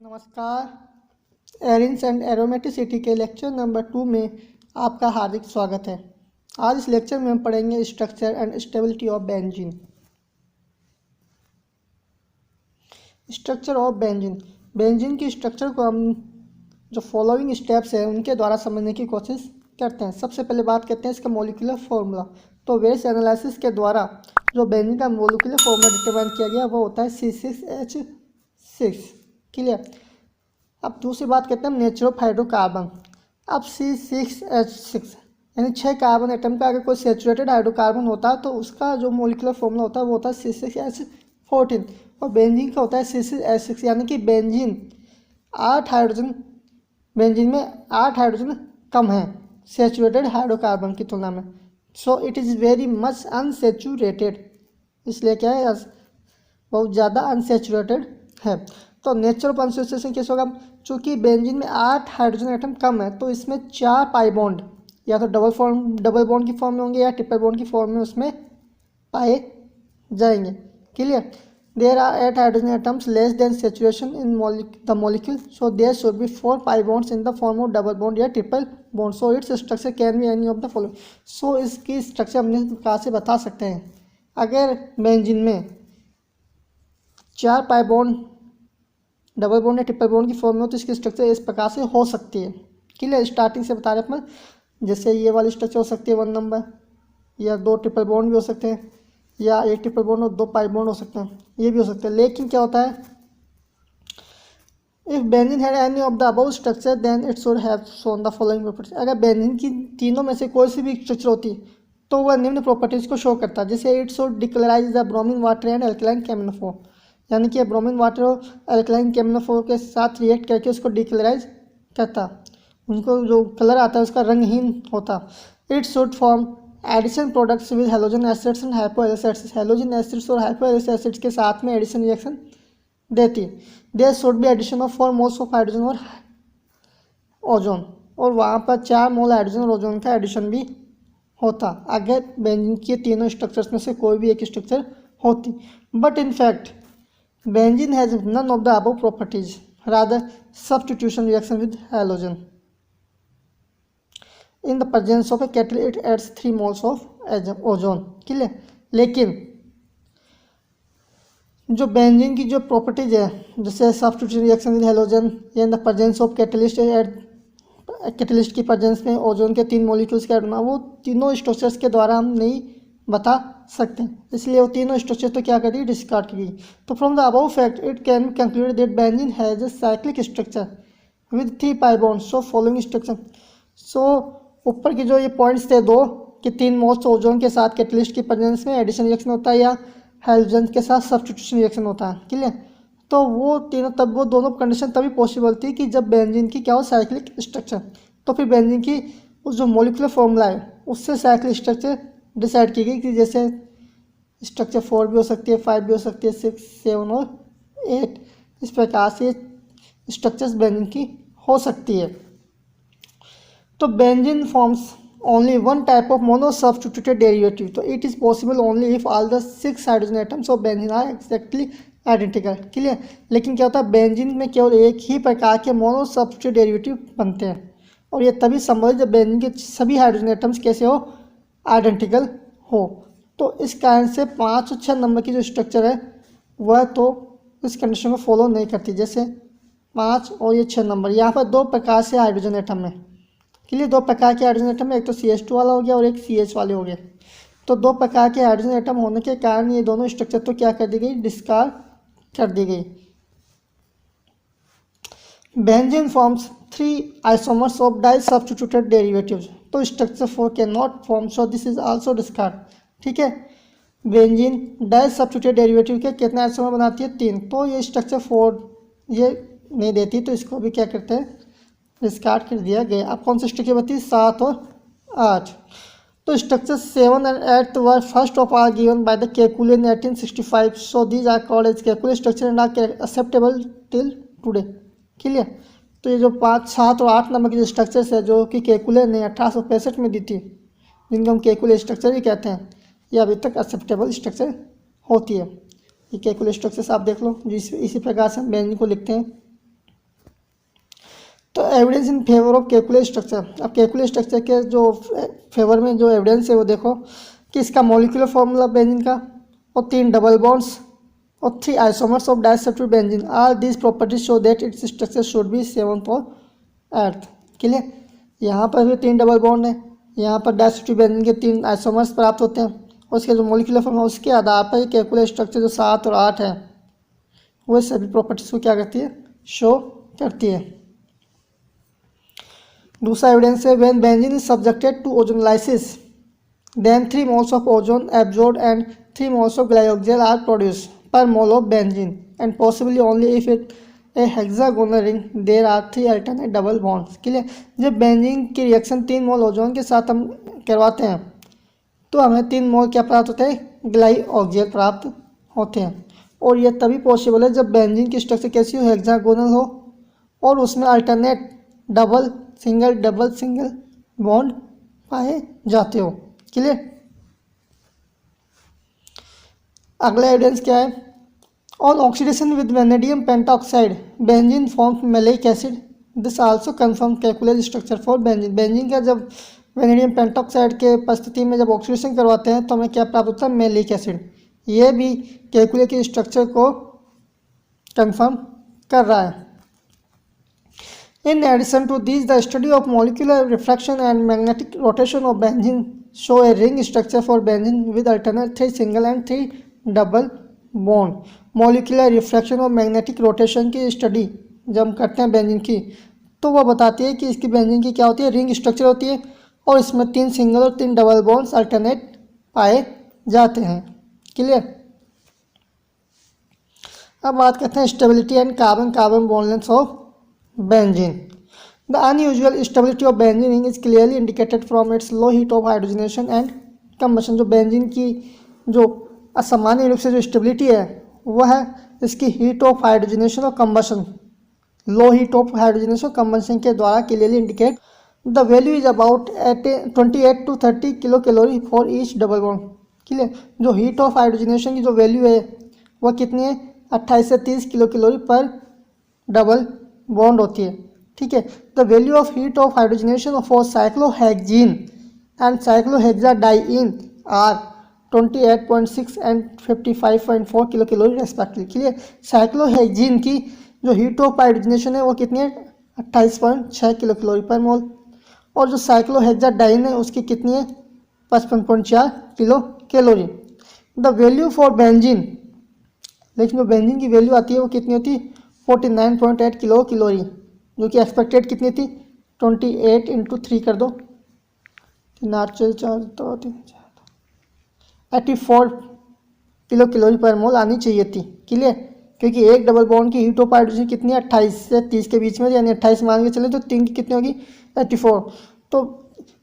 नमस्कार। Arenes and aromaticity के lecture number 2 में आपका हार्दिक स्वागत है। आज इस लेक्चर में हम पढ़ेंगे structure and stability of benzene. Structure of benzene. Benzene की स्ट्रक्चर को हम जो फॉलोइंग स्टेप्स हैं उनके द्वारा समझने की कोशिश करते हैं। सबसे पहले बात करते हैं इसका मॉलिक्यूलर फॉर्मूला। तो वेरियस एनालिसिस के द्वारा जो बेंजीन का मॉलिक्यूलर फॉर्मूला डिटरमाइन किया गया वो होता है C6H6। क्लियर। अब दूसरी बात करते हैं हम नेचर ऑफ हाइड्रोकार्बन। अब C6H6 यानी 6 कार्बन एटम का अगर कोई सेचुरेटेड हाइड्रोकार्बन होता है तो उसका जो मॉलिक्यूलर फॉर्मूला होता है वो होता है C6H14 और बेंजीन का होता है C6H6 यानी कि बेंजीन में 8 हाइड्रोजन कम है सेचुरेटेड हाइड्रोकार्बन की तुलना में। So it is very much unsaturated, इसलिए क्या है बहुत ज़्यादा अनसेचुरेटेड है। तो नेचर ऑफ अनसेचुरेशन कैसे होगा? चूँकि बेंजीन में 8 हाइड्रोजन एटम कम है तो इसमें 4 पाई बॉन्ड या तो डबल बॉन्ड की फॉर्म में होंगे या ट्रिपल बॉन्ड की फॉर्म में उसमें पाए जाएंगे। Clear. There are 8 hydrogen atoms less than saturation in the molecule, so there should be 4 pi bonds in the form of double bond या triple bond. So its structure can be any of the following. So इसकी structure हम इस प्रकार से बता सकते हैं। अगर बेंजीन में 4 पाई बॉन्ड डबल बॉन्ड या ट्रिपल बॉन्ड की फॉर्म में हो तो इसकी स्ट्रक्चर इस प्रकार से हो सकती है। क्लियर। स्टार्टिंग से बता रहे अपन, जैसे ये वाली स्ट्रक्चर हो सकती है 1 नंबर, या 2 ट्रिपल बॉन्ड भी हो सकते हैं, या 1 ट्रिपल बॉन्ड और 2 पाई बॉन्ड हो सकते हैं, ये भी हो सकते हैं। लेकिन क्या होता है, if benzene had any of the above structure then it should have shown the following properties. अगर बेंजीन की तीनों में से कोई सी भी स्ट्रक्चर होती तो वह निम्न प्रॉपर्टीज को शो करता है। जैसे it should decolourise the bromine water and alkaline K M N O four, यानी कि ब्रोमीन वाटर और एल्कलाइन केमिनोफोर के साथ रिएक्ट करके उसको डिक्लराइज करता, उनको जो कलर आता है उसका रंगहीन होता। It should form addition products with halogen acids and hypoeric acids, halogen acids और हाइपोएरिक एसिड्स के साथ में एडिशन रिएक्शन देती। There should be addition of 4 moles of hydrogen और ओजोन, और वहाँ पर 4 मोल हाइड्रोजन और ओजोन का एडिशन भी होता अगर बेंजीन के तीनों स्ट्रक्चर्स में से कोई भी एक स्ट्रक्चर होती। But in fact benzene has none of the above properties, rather substitution reaction with halogen. In the presence of a catalyst it adds 3 moles of ozone. Clear. लेकिन जो बेंजीन की जो प्रॉपर्टीज है जैसे सब्स्टिट्यूशन रिएक्शन विद हेलोजन या in the presence of catalyst की presence में ozone के 3 मॉलिक्यूल्स का ऐड होना, वो तीनों स्ट्रक्चर्स के द्वारा हम नहीं बता सकते हैं, इसलिए वो तीनों स्ट्रक्चर तो क्या कर दी, डिस्कार्ड की गई। तो from the above fact it can be concluded that benzene has a cyclic structure with 3 pi bonds. So following structure. So ऊपर की जो ये पॉइंट्स थे 2 कि 3 मोल्स ओजोन के साथ कैटलिस्ट की प्रेजेंस में एडिशन रिएक्शन होता है या हाइड्रोजन के साथ सब्स्टिट्यूशन रिएक्शन होता है। क्लियर। तो वो दोनों कंडीशन तभी पॉसिबल थी कि जब बेंजीन की क्या हो, साइक्लिक स्ट्रक्चर। तो फिर बेंजीन की उस जो मॉलिक्यूलर फॉर्मूला है उससे साइक्लिक स्ट्रक्चर डिसाइड की गई कि जैसे स्ट्रक्चर 4 भी हो सकती है, 5 भी हो सकती है, 6, 7 और 8, इस प्रकार से स्ट्रक्चर्स बेंजीन की हो सकती है। तो benzene forms only 1 type of mono substituted derivative. तो it is possible only if all the 6 hydrogen atoms of benzene are exactly identical. Clear. लेकिन क्या होता है, बेंजीन में केवल एक ही प्रकार के मोनो सब्स्टिट्यूटेड डेरिवेटिव बनते हैं और ये तभी संभव है जब बेंजीन के सभी हाइड्रोजन एटम्स कैसे हो, आइडेंटिकल हो। तो इस कारण से 5 और 6 नंबर की जो स्ट्रक्चर है वह तो इस कंडीशन को फॉलो नहीं करती। जैसे 5 और ये 6 नंबर, यहाँ पर 2 प्रकार से हाइड्रोजन एटम है। के लिए 2 प्रकार के हाइड्रोजन एटम है, एक तो CH2 वाला हो गया और एक CH वाले हो गए। तो 2 प्रकार के हाइड्रोजन एटम होने के कारण ये दोनों स्ट्रक्चर तो क्या कर दी गई, डिस्कार्ड कर दी गई। Benzene forms 3 isomers of di substituted derivatives. तो structure 4 can not form, so this is also discard. ठीक है। बेंजीन डाई सब्स्टिट्यूटेड डेरिवेटिव के कितने आइसोमर बनाती है, 3। तो ये स्ट्रक्चर 4 ये नहीं देती, तो इसको भी क्या करते हैं, डिस्कार्ड कर दिया गया। अब कौन सी स्ट्रक्चर बनती है, 7 और 8। तो structure 7 and 8 were first of are given by the Kekule in 1865. So these are called as Kekule structure and are acceptable till today. Clear. तो ये जो 5, 7 और 8 नंबर की जो स्ट्रक्चर्स है जो कि केकुले ने 1865 में दी थी, जिनको हम केकुले स्ट्रक्चर भी कहते हैं, ये अभी तक एक्सेप्टेबल स्ट्रक्चर होती है। ये केकुले स्ट्रक्चर्स आप देख लो, जो इसी प्रकार से हम बेंजीन को लिखते हैं। Evidence in favour of Kekule structure. अब केकुलर स्ट्रक्चर के जो फेवर में जो एविडेंस है वो देखो कि इसका मॉलिक्यूलर फॉर्मूला बेंजीन का, और 3 डबल बॉन्ड्स और 3 isomers of disulphide benzene. All these properties show that its structure should be 7th और 8th। क्लियर। यहाँ पर भी 3 डबल बॉन्ड है, यहाँ पर डाइसल्फाइड बेंजीन के 3 आइसोमर्स प्राप्त होते हैं, और उसके जो मॉलिक्यूलर फॉर्मूला उसके आधार पर केकुलर स्ट्रक्चर जो 7 और 8 है वो सभी प्रॉपर्टीज को क्या करती है, शो करती है। दूसरा एविडेंस है when benzene is subjected to ozonolysis then 3 moles of ozone absorbed and 3 moles of glyoxal are produced per mole of benzene and possibly only if it a hexagonal ring there are 3 alternate double bonds. Clear. जब benzene की reaction 3 mole ozone के साथ हम करवाते हैं तो हमें 3 मोल क्या प्राप्त होते हैं, ग्लाइकोजेल प्राप्त होते हैं, और यह तभी पॉसिबल है जब बेंजीन की स्ट्रक्चर कैसी हो, हेक्सागोनल हो, और उसमें अल्टरनेट डबल सिंगल बॉन्ड पाए जाते हो। क्लियर। अगला एविडेंस क्या है, on oxidation with vanadium pentoxide benzene forms maleic acid, this also confirm Kekule structure for benzene. Benzene का जब वेनेडियम पेंटाऑक्साइड के उपस्थिति में जब ऑक्सीडेशन करवाते हैं तो हमें क्या प्राप्त होता है, मैलिक एसिड। ये भी केकुलर के स्ट्रक्चर को कंफर्म कर रहा है। In addition to these, the study of molecular refraction and magnetic rotation of benzene show a ring structure for benzene with alternate 3 single and 3 double bond. Molecular refraction और magnetic rotation की study जब हम करते हैं benzene की तो वह बताती है कि इसकी बेंजीन की क्या होती है, रिंग स्ट्रक्चर होती है, और इसमें 3 सिंगल और 3 डबल बॉन्ड्स अल्टरनेट पाए जाते हैं। क्लियर। अब बात करते हैं stability and carbon bond length of benzene. The unusual stability of benzene ring is clearly indicated from its low heat of hydrogenation and combustion. जो बेंजीन की जो असामान्य रूप से जो स्टेबिलिटी है वह है इसकी हीट ऑफ हाइड्रोजनेशन और combustion, low heat of hydrogenation और कंबशन के द्वारा clearly indicate. The value is about 28 to 30 kilo calorie for each double bond. Clear. जो हीट ऑफ हाइड्रोजनेशन की जो वैल्यू है वह कितनी है, 28 से 30 kilo calorie per double bond होती है। ठीक है। The value of heat of hydrogenation for cyclohexene and cyclohexadiene are 28.6 एंड 55.4 kilo calorie respectively. Clear. Cyclohexene की जो हीट ऑफ हाइड्रोजनेशन है वो कितनी है, 28.6 किलो कैलोरी पर मोल, और जो साइक्लोहेक्साडाइइन है उसकी कितनी है, 55.4 kilo calorie. The value for benzene, लेकिन जो बेंजीन की वैल्यू आती है वो कितनी होती है, 49.8 किलो कैलोरी, जो कि एक्सपेक्टेड कितनी थी, 28 × 3 कर दो, 84 किलो कैलोरी पर मोल आनी चाहिए थी। क्लियर। क्योंकि एक डबल बॉन्ड की हीट ऑफ हाइड्रोजन कितनी है, 28 से 30 के बीच में, यानी 28 मान के चले तो 3 की कितनी होगी, 84। तो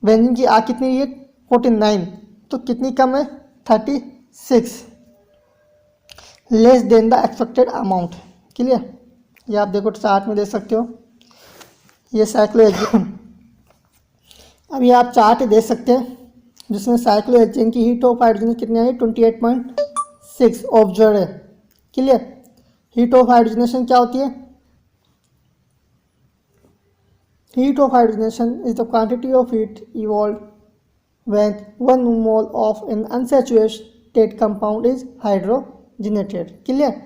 बेंजीन की कितनी है, 49, तो कितनी कम है, 36, less than the expected amount. Clear. ये आप देखो चार्ट में देख सकते हो, ये साइक्लोहेक्सेन, अब ये आप चार्ट देख सकते हैं जिसमें साइक्लोहेक्सेन की हीट ऑफ हाइड्रोजन कितनी है, 28.6 ऑब्जर्व है। क्लियर। हीट ऑफ हाइड्रोजनेशन क्या होती है, heat of hydrogenation is the quantity of heat evolve when 1 mole of N unsaturated compound is hydrogenated. Clear.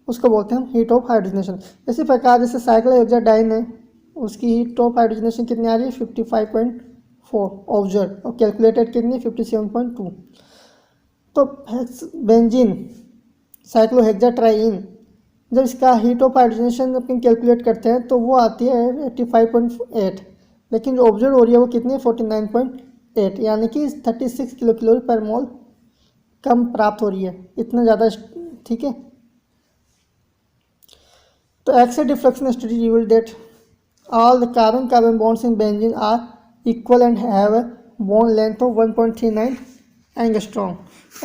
उसको बोलते हैं हीट ऑफ हाइड्रोजनेशन। इसी प्रकार जैसे साइक्लोहेक्साडाइइन है उसकी हीट ऑफ हाइड्रोजनेशन कितनी आ रही है, 55.4 ऑब्जर्व, और कैलकुलेटेड कितनी, 57.2। तो बेंजीन साइक्लोहेक्साट्राइन जब इसका heat of hydrogenation upon calculate करते हैं तो वो आती है 85.8, लेकिन जो ऑब्जर्व हो रही है वो कितनी है, 49.8, यानी कि 36 किलो कैलोरी पर मोल कम प्राप्त हो रही है, इतना ज़्यादा। ठीक है। तो X ray deflection study revealed that all the carbon bonds in benzene are equal and have a bond length of 1.39 angstrom.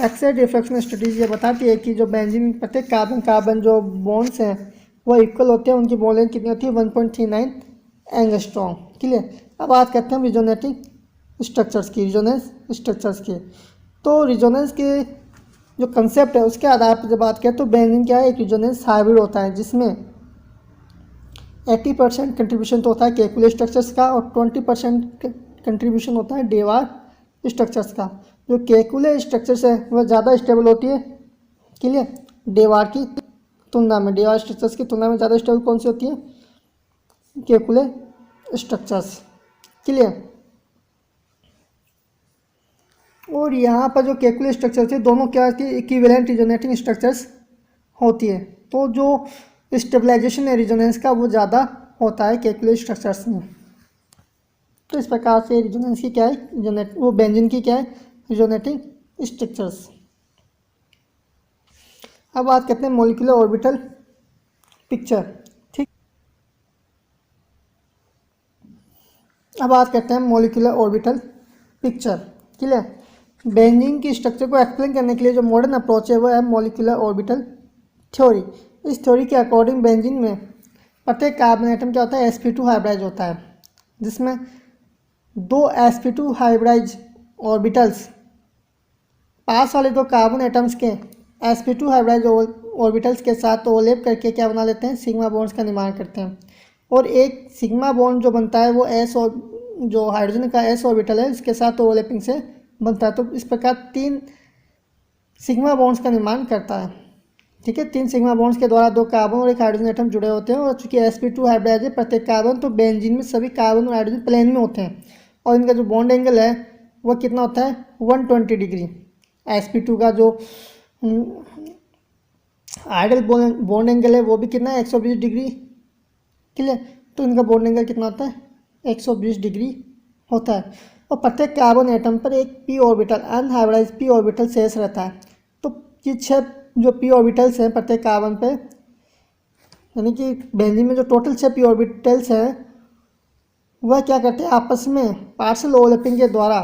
X ray diffraction studies ये बताती है कि जो बेंजीन प्रत्येक कार्बन जो बॉन्ड्स हैं वो इक्वल होते हैं, उनकी बॉन्ड लेंथ कितनी होती है, 1.39 एंगस्ट्रॉम। क्लियर। अब बात करते हैं रिजोनेटिंग स्ट्रक्चर्स की, रिजोनेंस स्ट्रक्चर्स की। तो रिजोनेंस के जो कंसेप्ट है उसके आधार पर जब बात करें तो बेंजीन क्या है, एक रिजोनेंस हाइब्रिड होता है जिसमें 80% कंट्रीब्यूशन तो होता है केकुले स्ट्रक्चर्स का और 20% कंट्रीब्यूशन होता है डेवार स्ट्रक्चर्स का। जो केकुले स्ट्रक्चर्स है वह ज़्यादा स्टेबल होती है, क्लियर, डेवार की तुलना में। डेवार स्ट्रक्चर्स की तुलना में ज़्यादा स्टेबल कौन सी होती है? Kekule structures, clear. और यहाँ पर जो केकुले स्ट्रक्चर्स है दोनों क्या की इक्विवेलेंट रिजोनेटिंग स्ट्रक्चर्स होती है। तो जो स्टेबलाइजेशन है रिजोनेंस का वो ज़्यादा होता है केकुले स्ट्रक्चर्स में। तो इस प्रकार से रिजोनेंस की क्या है, वो बेंजीन की क्या है, रिजोनेटिंग स्ट्रक्चर्स। अब बात करते हैं मॉलिक्यूलर ऑर्बिटल पिक्चर, ठीक। अब बात करते हैं molecular orbital picture, clear. Benzene की स्ट्रक्चर को एक्सप्लेन करने के लिए जो मॉडर्न अप्रोच है वो है मॉलिक्यूलर ऑर्बिटल थ्योरी। इस थ्योरी के अकॉर्डिंग बेंजीन में प्रत्येक कार्बन एटम क्या होता है, sp2 हाइब्रिडाइज होता है, जिसमें 2 sp2 हाइब्रिडाइज ऑर्बिटल्स पास वाले 2 कार्बन एटम्स के sp2 हाइब्रिडाइज ऑर्बिटल्स के साथ ओवरलैप करके क्या बना लेते हैं, सिग्मा बॉन्ड्स का निर्माण करते हैं। और एक सिग्मा बॉन्ड जो बनता है वो s और जो हाइड्रोजन का s ऑर्बिटल है इसके साथ ओवरलैपिंग से बनता है। तो इस प्रकार 3 सिग्मा बॉन्ड्स का निर्माण करता है, ठीक है। 3 सिग्मा बॉन्ड्स के द्वारा 2 कार्बन और एक हाइड्रोजन एटम जुड़े होते हैं। और चूंकि sp2 हाइब्रिडाइज है प्रत्येक कार्बन, तो बेंजीन में सभी कार्बन और हाइड्रोजन प्लेन में होते हैं। और इनका जो बॉन्ड एंगल है वह कितना होता है, 120 डिग्री। sp2 का जो आइडल बॉन्ड एंगल है वो भी कितना है, 120 डिग्री, क्लियर। तो इनका बॉन्ड एंगल कितना होता है, 120 डिग्री होता है। और प्रत्येक कार्बन एटम पर एक p orbital unhybridised p orbital शेष रहता है। तो ये 6 जो p ऑर्बिटल्स हैं प्रत्येक कार्बन पे, यानी कि बेंजीन में जो टोटल 6 p ऑर्बिटल्स हैं वह क्या करते हैं, आपस में पार्शियल ओवरलैपिंग के द्वारा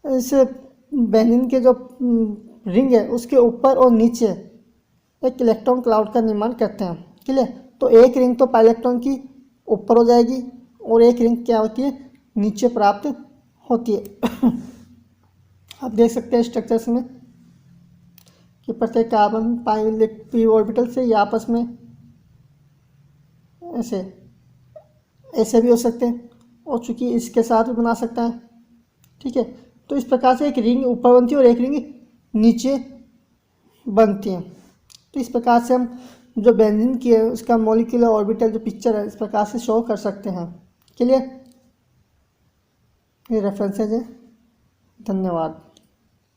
इस बेंजीन के जो रिंग है उसके ऊपर और नीचे एक इलेक्ट्रॉन क्लाउड का निर्माण करते हैं, क्लियर। तो एक रिंग तो पाइलेक्ट्रॉन की ऊपर हो जाएगी और एक रिंग क्या होती है, नीचे प्राप्त होती है। आप देख सकते हैं स्ट्रक्चर्स में कि प्रत्येक कार्बन p ऑर्बिटल से ये आपस में ऐसे भी हो सकते हैं और चूंकि इसके साथ भी बना सकता है, ठीक है। तो इस प्रकार से एक रिंग ऊपर बनती है और एक रिंग नीचे बनती है। तो इस प्रकार से हम जो बेंजीन की है उसका मॉलिक्यूलर ऑर्बिटल जो पिक्चर है इस प्रकार से शो कर सकते हैं, क्लियर। ये रेफरेंसेज है, धन्यवाद।